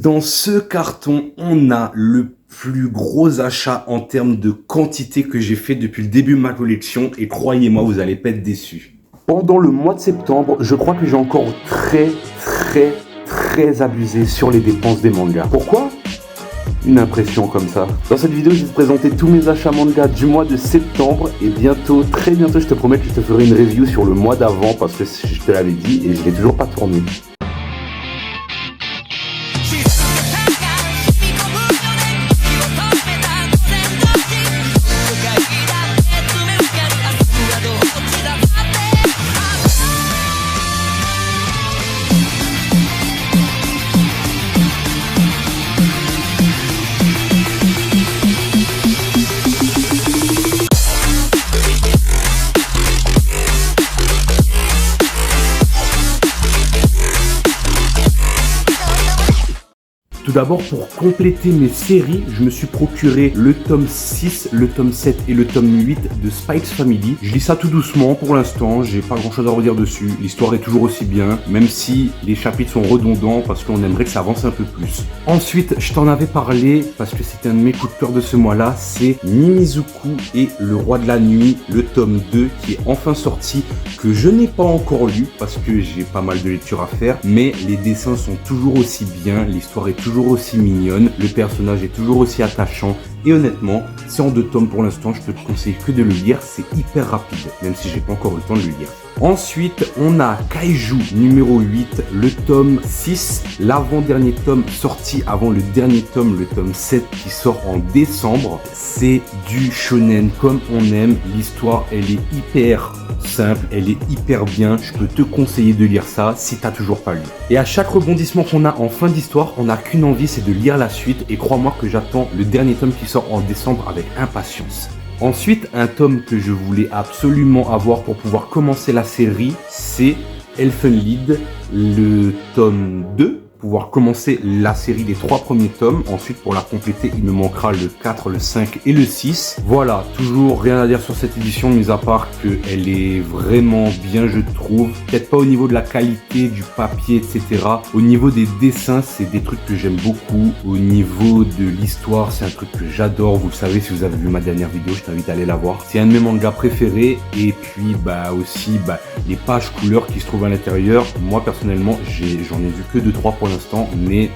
Dans ce carton, on a le plus gros achat en termes de quantité que j'ai fait depuis le début de ma collection et croyez-moi, vous allez pas être déçus. Pendant le mois de septembre, je crois que j'ai encore très abusé sur les dépenses des mangas. Pourquoi ? Une impression comme ça. Dans cette vidéo, je vais vous présenter tous mes achats manga du mois de septembre et bientôt, très bientôt, je te promets que je te ferai une review sur le mois d'avant parce que je te l'avais dit et je l'ai toujours pas tourné. Tout d'abord, pour compléter mes séries, je me suis procuré le tome 6, le tome 7 et le tome 8 de Spy X Family. Je lis ça tout doucement pour l'instant, j'ai pas grand chose à redire dessus. L'histoire est toujours aussi bien, même si les chapitres sont redondants parce qu'on aimerait que ça avance un peu plus. Ensuite, je t'en avais parlé parce que c'était un de mes coups de cœur de ce mois-là, c'est Mimizuku et le Roi de la Nuit, le tome 2 qui est enfin sorti, que je n'ai pas encore lu parce que j'ai pas mal de lectures à faire, mais les dessins sont toujours aussi bien, l'histoire est toujours aussi mignonne, le personnage est toujours aussi attachant et honnêtement, c'est en 2 tomes pour l'instant, je peux te conseiller que de le lire, c'est hyper rapide, même si j'ai pas encore eu le temps de le lire. Ensuite, on a Kaiju numéro 8, le tome 6, l'avant-dernier tome sorti avant le dernier tome, le tome 7 qui sort en décembre. C'est du shonen comme on aime, l'histoire elle est hyper simple, elle est hyper bien, je peux te conseiller de lire ça si t'as toujours pas lu. Et à chaque rebondissement qu'on a en fin d'histoire, on n'a qu'une envie, c'est de lire la suite et crois-moi que j'attends le dernier tome qui sort en décembre avec impatience. Ensuite, un tome que je voulais absolument avoir pour pouvoir commencer la série, c'est Elfen Lied, le tome 2. Pouvoir commencer la série des 3 premiers tomes. Ensuite, pour la compléter, il me manquera le 4, le 5 et le 6. Voilà, toujours rien à dire sur cette édition, mis à part qu'elle est vraiment bien, je trouve. Peut-être pas au niveau de la qualité, du papier, etc. Au niveau des dessins, c'est des trucs que j'aime beaucoup. Au niveau de l'histoire, c'est un truc que j'adore. Vous le savez, si vous avez vu ma dernière vidéo, je t'invite à aller la voir. C'est un de mes mangas préférés. Et puis, aussi, les pages couleurs qui se trouvent à l'intérieur. Moi, personnellement, j'en ai vu que 2-3 pour l'instant, mais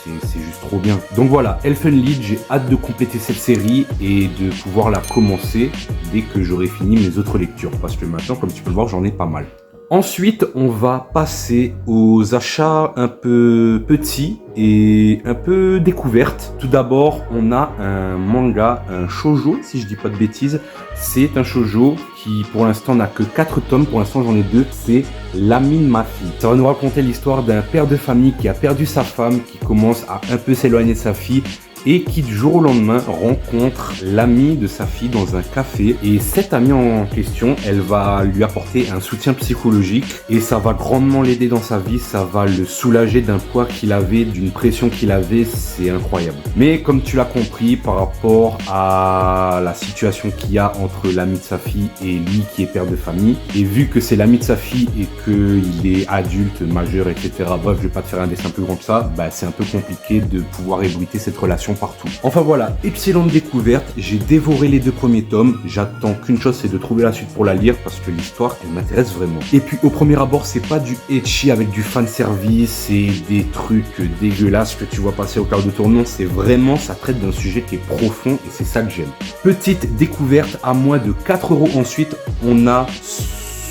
c'est juste trop bien. Donc voilà, Elfen Lied, j'ai hâte de compléter cette série et de pouvoir la commencer dès que j'aurai fini mes autres lectures, parce que maintenant, comme tu peux le voir, j'en ai pas mal. Ensuite, on va passer aux achats un peu petits et un peu découvertes. Tout d'abord, on a un manga, un shoujo, si je dis pas de bêtises. C'est un shoujo qui, pour l'instant, n'a que 4 tomes. Pour l'instant, j'en ai 2. C'est L'ami de ma fille. Ça va nous raconter l'histoire d'un père de famille qui a perdu sa femme, qui commence à un peu s'éloigner de sa fille et qui du jour au lendemain rencontre l'amie de sa fille dans un café. Et cette amie en question, elle va lui apporter un soutien psychologique et ça va grandement l'aider dans sa vie, ça va le soulager d'un poids qu'il avait, d'une pression qu'il avait, c'est incroyable. Mais comme tu l'as compris, par rapport à la situation qu'il y a entre l'ami de sa fille et lui qui est père de famille, et vu que c'est l'ami de sa fille et qu'il est adulte, majeur, etc., bref, je vais pas te faire un dessin plus grand que ça, c'est un peu compliqué de pouvoir ébruiter cette relation partout. Enfin voilà, excellente découverte, j'ai dévoré les 2 premiers tomes, j'attends qu'une chose, c'est de trouver la suite pour la lire parce que l'histoire, elle m'intéresse vraiment. Et puis au premier abord, c'est pas du ecchi avec du fanservice et des trucs dégueulasses que tu vois passer au quart de tour, non, c'est vraiment, ça traite d'un sujet qui est profond et c'est ça que j'aime. Petite découverte à moins de 4 € ensuite, on a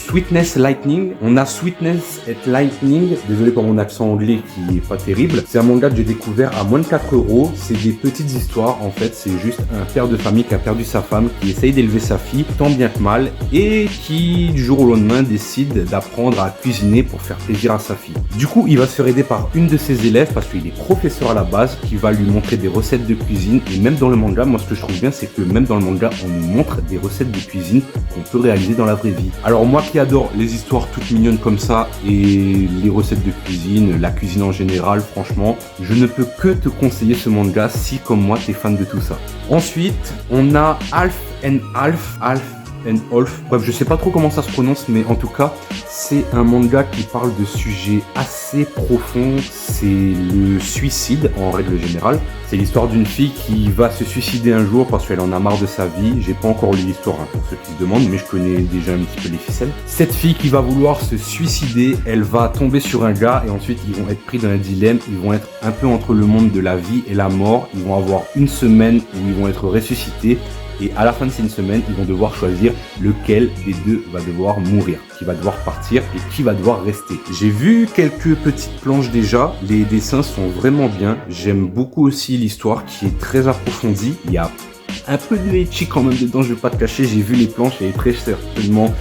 Sweetness Lightning. On a Sweetness et Lightning. Désolé pour mon accent anglais qui est pas terrible. C'est un manga que j'ai découvert à moins de 4 €. C'est des petites histoires. En fait, c'est juste un père de famille qui a perdu sa femme, qui essaye d'élever sa fille, tant bien que mal, et qui, du jour au lendemain, décide d'apprendre à cuisiner pour faire plaisir à sa fille. Du coup, il va se faire aider par une de ses élèves, parce qu'il est professeur à la base, qui va lui montrer des recettes de cuisine. Et même dans le manga, moi, ce que je trouve bien, c'est que même dans le manga, on nous montre des recettes de cuisine qu'on peut réaliser dans la vraie vie. Alors moi qui adore les histoires toutes mignonnes comme ça et les recettes de cuisine, la cuisine en général, franchement, je ne peux que te conseiller ce manga si comme moi t'es fan de tout ça. Ensuite, on a Half and Half and Wolf. Bref, je sais pas trop comment ça se prononce, mais en tout cas, c'est un manga qui parle de sujets assez profonds. C'est le suicide en règle générale. C'est l'histoire d'une fille qui va se suicider un jour parce qu'elle en a marre de sa vie. J'ai pas encore lu l'histoire pour ceux qui se demandent, mais je connais déjà un petit peu les ficelles. Cette fille qui va vouloir se suicider, elle va tomber sur un gars et ensuite ils vont être pris dans un dilemme. Ils vont être un peu entre le monde de la vie et la mort. Ils vont avoir une semaine où ils vont être ressuscités. Et à la fin de cette semaine, ils vont devoir choisir lequel des deux va devoir mourir, qui va devoir partir et qui va devoir rester. J'ai vu quelques petites planches déjà, les dessins sont vraiment bien. J'aime beaucoup aussi l'histoire qui est très approfondie. Il y a un peu de ecchi quand même dedans, je vais pas te cacher. J'ai vu les planches et très certainement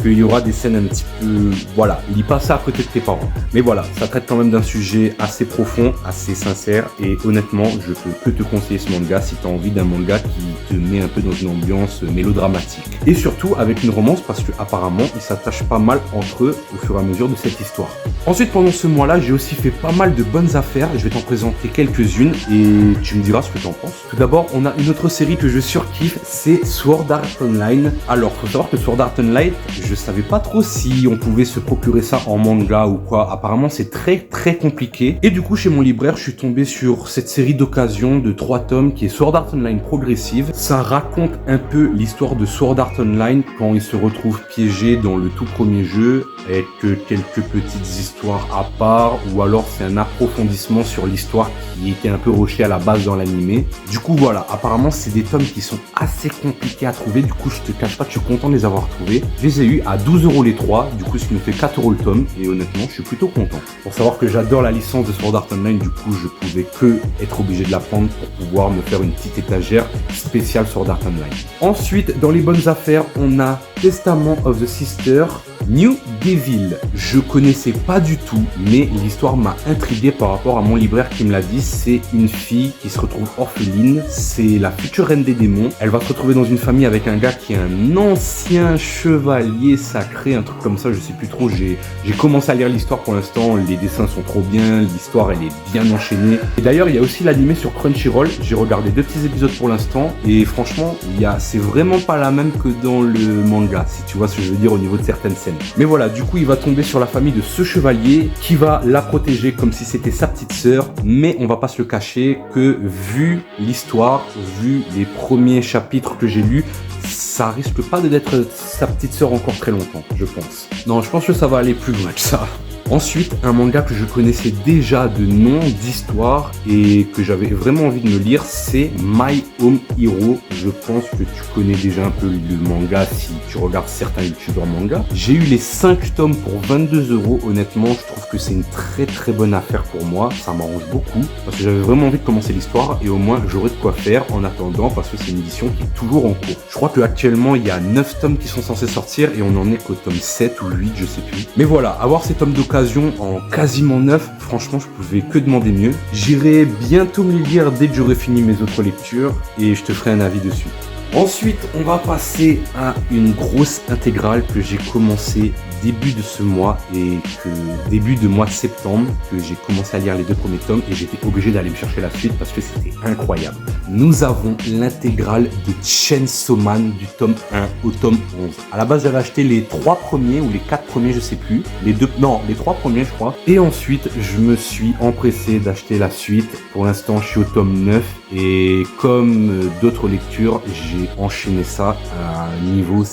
qu'il y aura des scènes un petit peu... Voilà, lis pas ça à côté de tes parents. Mais voilà, ça traite quand même d'un sujet assez profond, assez sincère. Et honnêtement, je peux que te conseiller ce manga si tu as envie d'un manga qui te met un peu dans une ambiance mélodramatique. Et surtout avec une romance parce qu'apparemment, ils s'attachent pas mal entre eux au fur et à mesure de cette histoire. Ensuite, pendant ce mois-là, j'ai aussi fait pas mal de bonnes affaires. Je vais t'en présenter quelques-unes et tu me diras ce que tu en penses. Tout d'abord, on a une autre série que je surkiffe, c'est Sword Art Online. Alors, faut savoir que Sword Art Online, je savais pas trop si on pouvait se procurer ça en manga ou quoi. Apparemment, c'est très compliqué. Et du coup, chez mon libraire, je suis tombé sur cette série d'occasion de 3 tomes qui est Sword Art Online Progressive. Ça raconte un peu l'histoire de Sword Art Online quand il se retrouve piégé dans le tout premier jeu avec quelques petites histoires à part, ou alors c'est un approfondissement sur l'histoire qui était un peu rushée à la base dans l'animé. Du coup, voilà, apparemment, c'est des tomes qui sont assez compliqués à trouver. Du coup, je te cache pas que je suis content de les avoir trouvés. Je les ai eu à 12 € les 3, du coup ce qui nous fait 4 € le tome, et honnêtement je suis plutôt content. Pour savoir que j'adore la licence de Sword Art Online, du coup je pouvais que être obligé de la prendre pour pouvoir me faire une petite étagère spéciale Sword Art Online. Ensuite, dans les bonnes affaires, on a Testament of the Sister, New Devil. Je connaissais pas du tout, mais l'histoire m'a intrigué par rapport à mon libraire qui me l'a dit. C'est une fille qui se retrouve orpheline, c'est la future reine des démons. Elle va se retrouver dans une famille avec un gars qui est un ancien chevalier sacré, un truc comme ça, je sais plus trop. J'ai commencé à lire l'histoire pour l'instant, les dessins sont trop bien, l'histoire elle est bien enchaînée. Et d'ailleurs, il y a aussi l'animé sur Crunchyroll, j'ai regardé 2 petits épisodes pour l'instant, et franchement, c'est vraiment pas la même que dans le manga, si tu vois ce que je veux dire au niveau de certaines scènes. Mais voilà, du coup, il va tomber sur la famille de ce chevalier qui va la protéger comme si c'était sa petite sœur, mais on va pas se le cacher que vu l'histoire, vu les premiers chapitres que j'ai lus, ça risque pas d'être sa petite sœur encore très longtemps, je pense. Non, je pense que ça va aller plus loin que ça. Ensuite, un manga que je connaissais déjà de nom, d'histoire et que j'avais vraiment envie de me lire, c'est My Home Hero. Je pense que tu connais déjà un peu le manga si tu regardes certains youtubeurs manga. J'ai eu les 5 tomes pour 22 €. Honnêtement, je trouve que c'est une très bonne affaire pour moi. Ça m'arrange beaucoup parce que j'avais vraiment envie de commencer l'histoire et au moins j'aurais de quoi faire en attendant parce que c'est une édition qui est toujours en cours. Je crois qu'actuellement il y a 9 tomes qui sont censés sortir et on en est qu'au tome 7 ou 8, je sais plus. Mais voilà, avoir ces tomes d'occasion en quasiment neuf, franchement je pouvais que demander mieux. J'irai bientôt me les lire dès que j'aurai fini mes autres lectures et je te ferai un avis dessus. Ensuite, on va passer à une grosse intégrale que j'ai commencé début de ce mois et que début de mois de septembre que j'ai commencé à lire les 2 premiers tomes et j'étais obligé d'aller me chercher la suite parce que c'était incroyable. Nous avons l'intégrale de Chainsaw Man du tome 1 au tome 11. À la base, j'avais acheté les 3 premiers ou les 4 premiers, je sais plus. Les 3 premiers, je crois. Et ensuite, je me suis empressé d'acheter la suite. Pour l'instant, je suis au tome 9 et comme d'autres lectures, j'ai enchaîné ça à un niveau,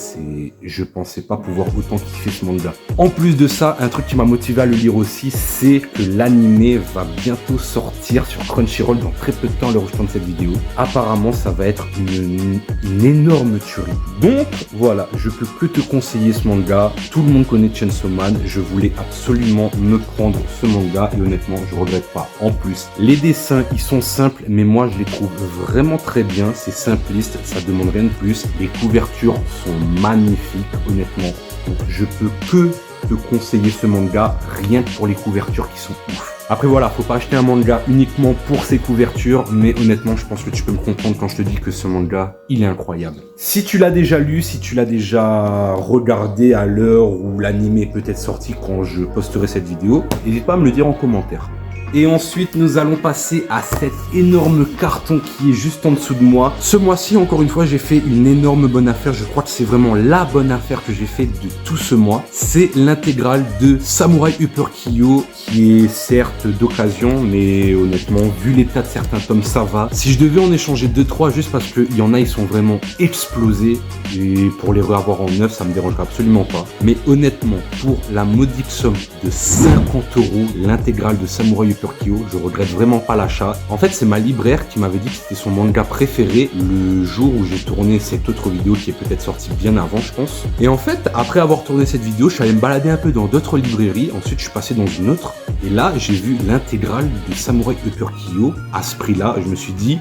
je pensais pas pouvoir autant kiffer ce manga. En plus de ça, un truc qui m'a motivé à le lire aussi, c'est que l'animé va bientôt sortir sur Crunchyroll dans très peu de temps à l'heure où je tourne cette vidéo. Apparemment, ça va être une énorme tuerie. Donc, voilà, je peux que te conseiller ce manga. Tout le monde connaît Chainsaw Man. Je voulais absolument me prendre ce manga et honnêtement, je regrette pas. En plus, les dessins, ils sont simples, mais moi, je les trouve vraiment très bien. C'est simpliste, ça demande rien de plus. Les couvertures sont magnifiques, honnêtement. Donc, je peux que te conseiller ce manga, rien que pour les couvertures qui sont ouf. Après voilà, faut pas acheter un manga uniquement pour ses couvertures, mais honnêtement, je pense que tu peux me comprendre quand je te dis que ce manga, il est incroyable. Si tu l'as déjà lu, si tu l'as déjà regardé à l'heure où l'anime est peut-être sorti quand je posterai cette vidéo, n'hésite pas à me le dire en commentaire. Et ensuite, nous allons passer à cet énorme carton qui est juste en dessous de moi. Ce mois-ci, encore une fois, j'ai fait une énorme bonne affaire. Je crois que c'est vraiment la bonne affaire que j'ai fait de tout ce mois. C'est l'intégrale de Samurai Upper Kyo, qui est certes d'occasion, mais honnêtement, vu l'état de certains tomes, ça va. Si je devais en échanger 2-3, juste parce qu'il y en a, ils sont vraiment explosés, et pour les revoir en neuf, ça me dérange absolument pas. Mais honnêtement, pour la modique somme de 50 €, l'intégrale de Samurai Upper Kyo, je regrette vraiment pas l'achat. En fait, c'est ma libraire qui m'avait dit que c'était son manga préféré le jour où j'ai tourné cette autre vidéo qui est peut-être sortie bien avant, je pense. Et en fait, après avoir tourné cette vidéo, je suis allé me balader un peu dans d'autres librairies. Ensuite, je suis passé dans une autre. Et là, j'ai vu l'intégrale de Samurai Upper Kyo à ce prix-là. Je me suis dit,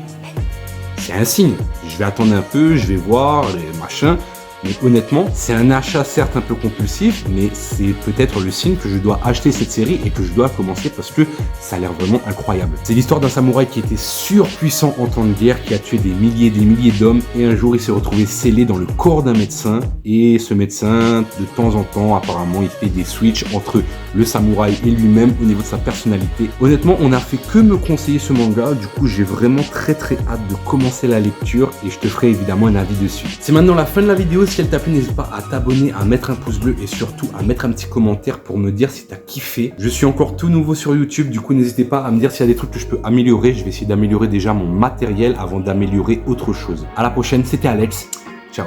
c'est un signe. Je vais attendre un peu, je vais voir, les machins. Mais honnêtement, c'est un achat certes un peu compulsif, mais c'est peut-être le signe que je dois acheter cette série et que je dois commencer parce que ça a l'air vraiment incroyable. C'est l'histoire d'un samouraï qui était surpuissant en temps de guerre, qui a tué des milliers d'hommes et un jour il s'est retrouvé scellé dans le corps d'un médecin. Et ce médecin, de temps en temps, apparemment, il fait des switches entre le samouraï et lui-même au niveau de sa personnalité. Honnêtement, on n'a fait que me conseiller ce manga, du coup j'ai vraiment très hâte de commencer la lecture et je te ferai évidemment un avis dessus. C'est maintenant la fin de la vidéo. Si elle t'a plu, n'hésite pas à t'abonner, à mettre un pouce bleu et surtout à mettre un petit commentaire pour me dire si t'as kiffé. Je suis encore tout nouveau sur YouTube, du coup n'hésitez pas à me dire s'il y a des trucs que je peux améliorer. Je vais essayer d'améliorer déjà mon matériel avant d'améliorer autre chose. À la prochaine, c'était Alex. Ciao.